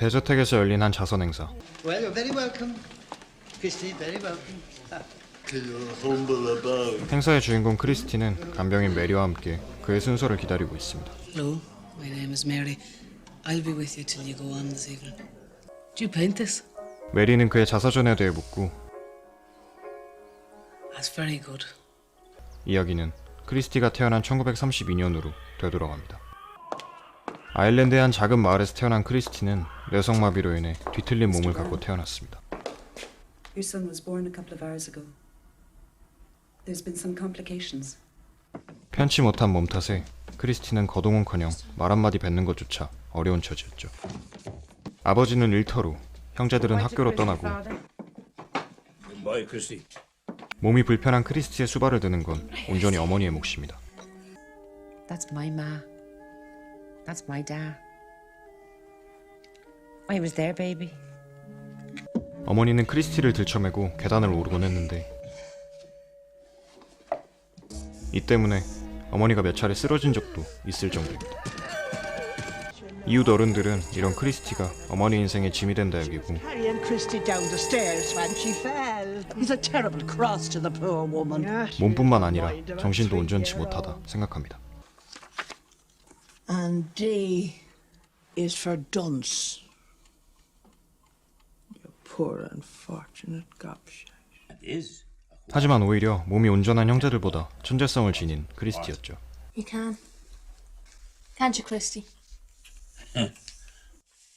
대저택에서 열린 한 자선 행사. Well, you're very welcome. Christy, very welcome. 행사의 주인공 크리스티는 간병인 메리와 함께 그의 순서를 기다리고 있습니다. Hello, my name is Mary. I'll be with you till you go on this evening. Do you paint this? 메리는 그의 자서전에 대해 묻고 That's very good. 이야기는 크리스티가 태어난 1932년으로 되돌아갑니다. 아일랜드의 한 작은 마을에서 태어난 크리스티는 뇌성마비로 인해 뒤틀린 몸을 갖고 태어났습니다. Your son was born a couple of hours ago. There's been some complications. 편치 못한 몸 탓에 크리스티는 거동은커녕 말 한마디 뱉는 것조차 어려운 처지였죠. 아버지는 일터로, 형제들은 학교로 떠나고 몸이 불편한 크리스티의 수발을 드는 건 온전히 어머니의 몫입니다. That's my ma. That's my dad. I was there, baby. 어머니는 크리스티를 들쳐매고 계단을 오르곤 했는데 이 때문에 어머니가 몇 차례 쓰러진 적도 있을 정도입니다. 이웃 어른들은 이런 크리스티가 어머니 인생의 짐이 된다 여기고 몸뿐만 아니라 정신도 온전치 못하다 생각합니다. And D is for dunce. You poor unfortunate gobshite. 하지만 오히려 몸이 온전한 형제들보다 천재성을 지닌 크리스티였죠. You can. Can't you, Christy?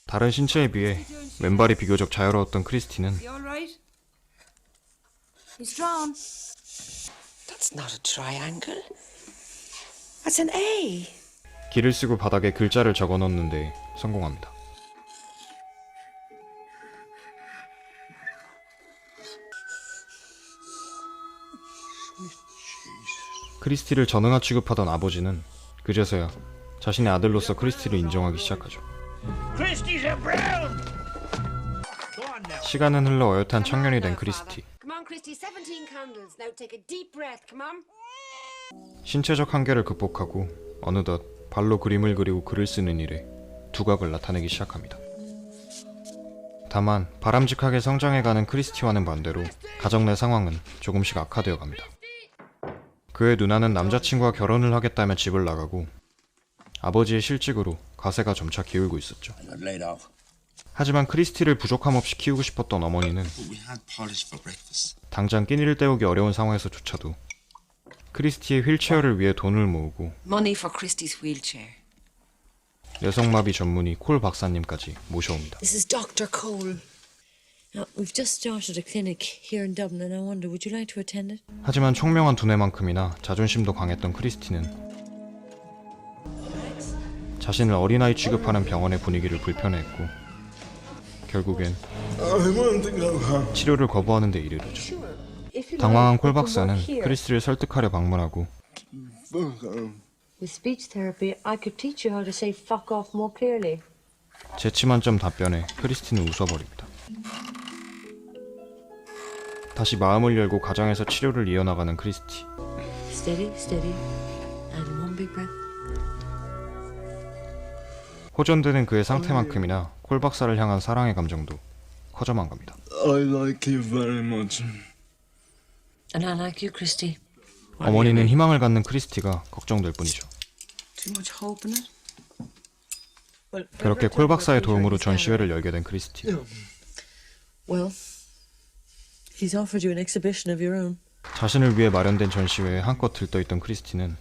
다른 신체에 비해 왼발이 비교적 자유로웠던 크리스티는 He's drawn. That's not a triangle. That's an A. 길을 쓰고 바닥에 글자를 적어 넣는데 성공합니다. 크리스티를 전응아 취급하던 아버지는 그제서야 자신의 아들로서 크리스티를 인정하기 시작하죠. 시간은 흘러 어엿한 청년이 된 크리스티. Come on, Christy. 17 candles. Now take a deep breath. Come on. 신체적 한계를 극복하고 어느덧 발로 그림을 그리고 글을 쓰는 일에 두각을 나타내기 시작합니다. 다만 바람직하게 성장해가는 크리스티와는 반대로 가정 내 상황은 조금씩 악화되어 갑니다. 그의 누나는 남자친구와 결혼을 하겠다며 집을 나가고 아버지의 실직으로 가세가 점차 기울고 있었죠. 하지만 크리스티를 부족함 없이 키우고 싶었던 어머니는 당장 끼니를 때우기 어려운 상황에서조차도 크리스티의 휠체어를 위해 돈을 모으고 Money for Christie's wheelchair. 뇌성마비 전문의 콜 박사님까지 모셔옵니다. This is Dr. Cole. Now, we've just started a clinic here in Dublin and I wonder, would you like to attend it? 하지만 총명한 두뇌만큼이나 자존심도 강했던 크리스티는 자신을 어린아이 취급하는 병원의 분위기를 불편해했고 결국엔 치료를 거부하는 데 이르르죠. 당황한 콜 박사는 크리스티를 설득하려 방문하고 With speech therapy, I could teach you how to say fuck off more clearly. 재치만점 답변에 크리스티는 웃어버립니다. 다시 마음을 열고 가정에서 치료를 이어나가는 크리스티. Steady, steady. And one big breath. 호전되는 그의 상태만큼이나 콜 박사를 향한 사랑의 감정도 커져만 갑니다. I like you very much. And I like you, Christy. 어머니는 희망을 갖는 크리스티가 걱정될 뿐이죠. Too much hope in it? 그렇게 콜 박사의 도움으로 전시회를 열게 된 크리스티. Well, he's offered you an exhibition of your own. 자신을 위해 마련된 전시회에 한껏 들떠있던 크리스티는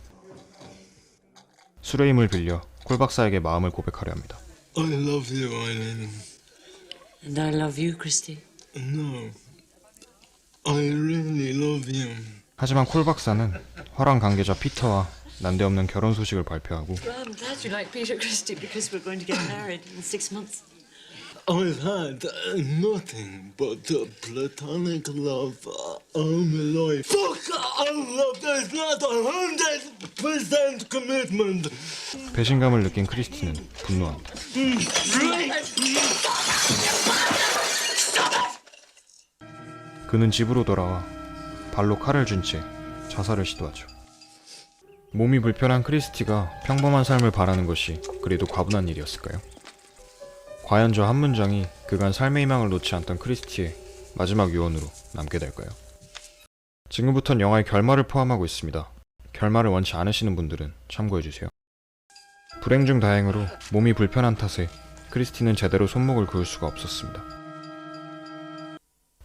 술의 힘을 빌려 콜 박사에게 마음을 고백하려 합니다. I love you, Eileen. And I love you, Christy. No, I really love you. 하지만 콜 박사는 화랑 관계자 피터와 난데없는 결혼 소식을 발표하고 Well, I'm glad you like Peter, Christy, because we're going to get married in 6 months. I've had nothing but platonic love all my life. Fuck all of this, not 100% commitment. 배신감을 느낀 크리스티는 분노합니다. 그는 집으로 돌아와 발로 칼을 쥔 채 자살을 시도하죠. 몸이 불편한 크리스티가 평범한 삶을 바라는 것이 그래도 과분한 일이었을까요? 과연 저 한 문장이 그간 삶의 희망을 놓지 않던 크리스티의 마지막 유언으로 남게 될까요? 지금부턴 영화의 결말을 포함하고 있습니다. 결말을 원치 않으시는 분들은 참고해주세요. 불행 중 다행으로 몸이 불편한 탓에 크리스티는 제대로 손목을 그을 수가 없었습니다.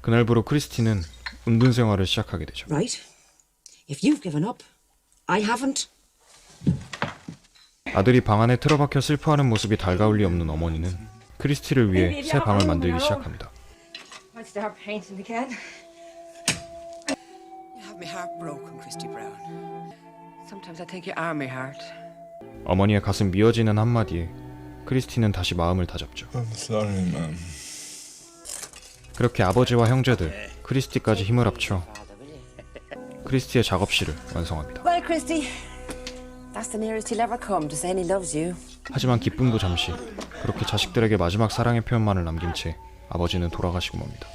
그날부로 크리스티는 운둔 생활을 시작하게 되죠. Right. If you've given up, I haven't. 아들이 방 안에 틀어박혀 슬퍼하는 모습이 달가울 리 없는 어머니는 크리스티를 위해 새 방을 만들기 시작합니다. I'll start painting again. You have my heart broken, Christy Brown. Sometimes I think you are my heart. 어머니의 가슴 미어지는 한마디에 크리스티는 다시 마음을 다잡죠. I'm sorry, ma'am. 그렇게 아버지와 형제들, 크리스티까지 힘을 합쳐 크리스티의 작업실을 완성합니다. Well, Christy, that's the nearest he'll ever come to saying he loves you. 하지만 기쁨도 잠시, 그렇게 자식들에게 마지막 사랑의 표현만을 남긴 채 아버지는 돌아가시고 맙니다.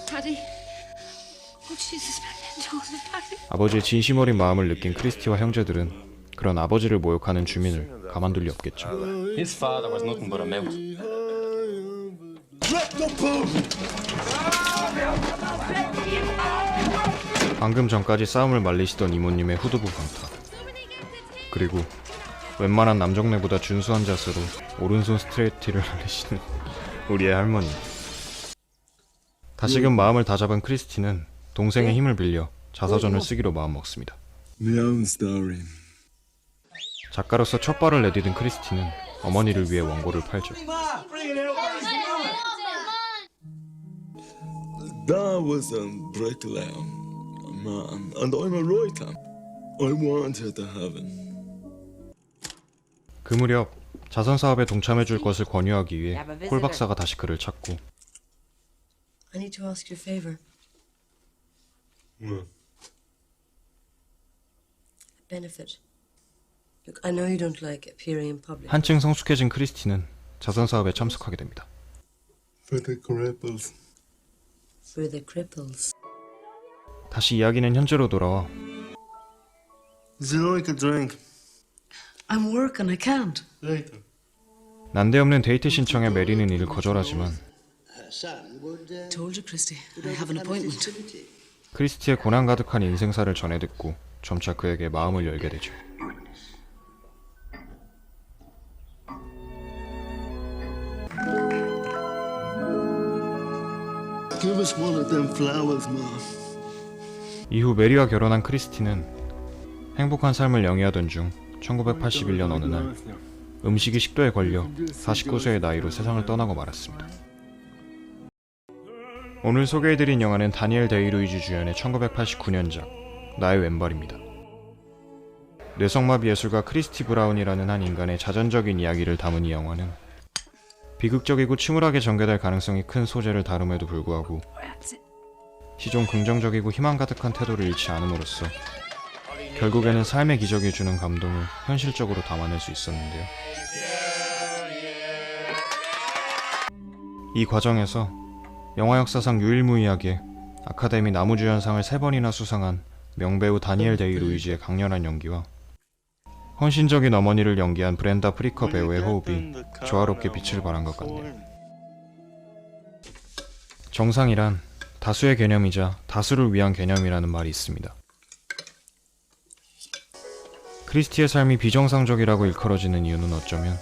Daddy. Oh, Jesus, Daddy. 아버지의 진심 어린 마음을 느낀 크리스티와 형제들은 그런 아버지를 모욕하는 주민을 가만둘 리 없겠죠. His father was nothing but a mouth. 방금 전까지 싸움을 말리시던 이모님의 후두부 강타, 그리고 웬만한 남정네보다 준수한 자세로 오른손 스트레이트를 날리시는 우리의 할머니. 다시금 마음을 다잡은 크리스티는 동생의 힘을 빌려 자서전을 쓰기로 마음먹습니다. 작가로서 첫 발을 내디딘 크리스티는 어머니를 위해 원고를 팔죠. That was a bricklayer, man, and I'm a writer. I want her to heaven. 그 무렵 자선 사업에 동참해줄 것을 권유하기 위해 콜 박사가 다시 그를 찾고 I need to ask you a favor. What? A benefit. Look, I know you don't like appearing in public. 한층 성숙해진 크리스티는 자선 사업에 참석하게 됩니다. For the cripples. For the cripples. 다시 이야기는 현재로 돌아와 Would you like a drink? I'm working, I can't. Later. 난데없는 데이트 신청에 메리는 이를 거절하지만 Her son would. Told you, Christy. I have an appointment. 크리스티의 고난 가득한 인생사를 전해 듣고 점차 그에게 마음을 열게 되죠. Give us one of them flowers, Mom. 이후 메리와 결혼한 크리스티는 행복한 삶을 영위하던 중 1981년 어느 날 음식이 식도에 걸려 49세의 나이로 세상을 떠나고 말았습니다. 오늘 소개해드린 영화는 다니엘 데이루이지 주연의 1989년작 나의 왼발입니다. 뇌성마비 예술가 크리스티 브라운이라는 한 인간의 자전적인 이야기를 담은 이 영화는 비극적이고 침울하게 전개될 가능성이 큰 소재를 다룸에도 불구하고 시종 긍정적이고 희망 가득한 태도를 잃지 않음으로써 결국에는 삶의 기적이 주는 감동을 현실적으로 담아낼 수 있었는데요. 이 과정에서 영화 역사상 유일무이하게 아카데미 나무주연상을 3번이나 수상한 명배우 다니엘 데이루이지의 강렬한 연기와 헌신적인 어머니를 연기한 브렌다 프리커 배우의 호흡이 조화롭게 빛을 발한 것 같네요. 정상이란 다수의 개념이자 다수를 위한 개념이라는 말이 있습니다. 크리스티의 삶이 비정상적이라고 일컬어지는 이유는 어쩌면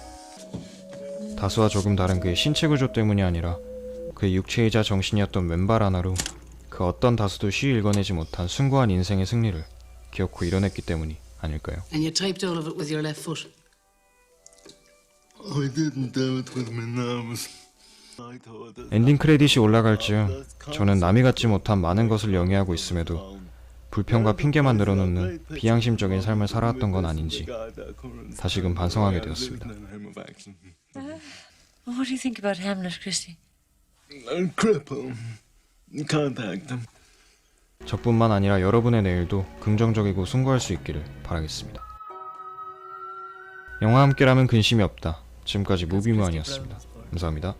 다수와 조금 다른 그의 신체 구조 때문이 아니라 그의 육체이자 정신이었던 왼발 하나로 그 어떤 다수도 쉬이 읽어내지 못한 숭고한 인생의 승리를 기어코 이뤄냈기 때문이 아닐까요? And you typed all of it with your left foot. I didn't do it with my nose. I thought it. 엔딩 크레딧이 올라갈 즈음 저는 남이 갖지 못한 많은 것을 영위하고 있음에도 불평과 핑계만 늘어놓는 비양심적인 삶을 살아왔던 건 아닌지 다시금 반성하게 되었습니다. What do you think about Hamlet, Christy? Cripple. Can't act him. 저뿐만 아니라 여러분의 내일도 긍정적이고 숭고할 수 있기를 바라겠습니다. 영화 함께라면 근심이 없다. 지금까지 무비무한이었습니다. 감사합니다.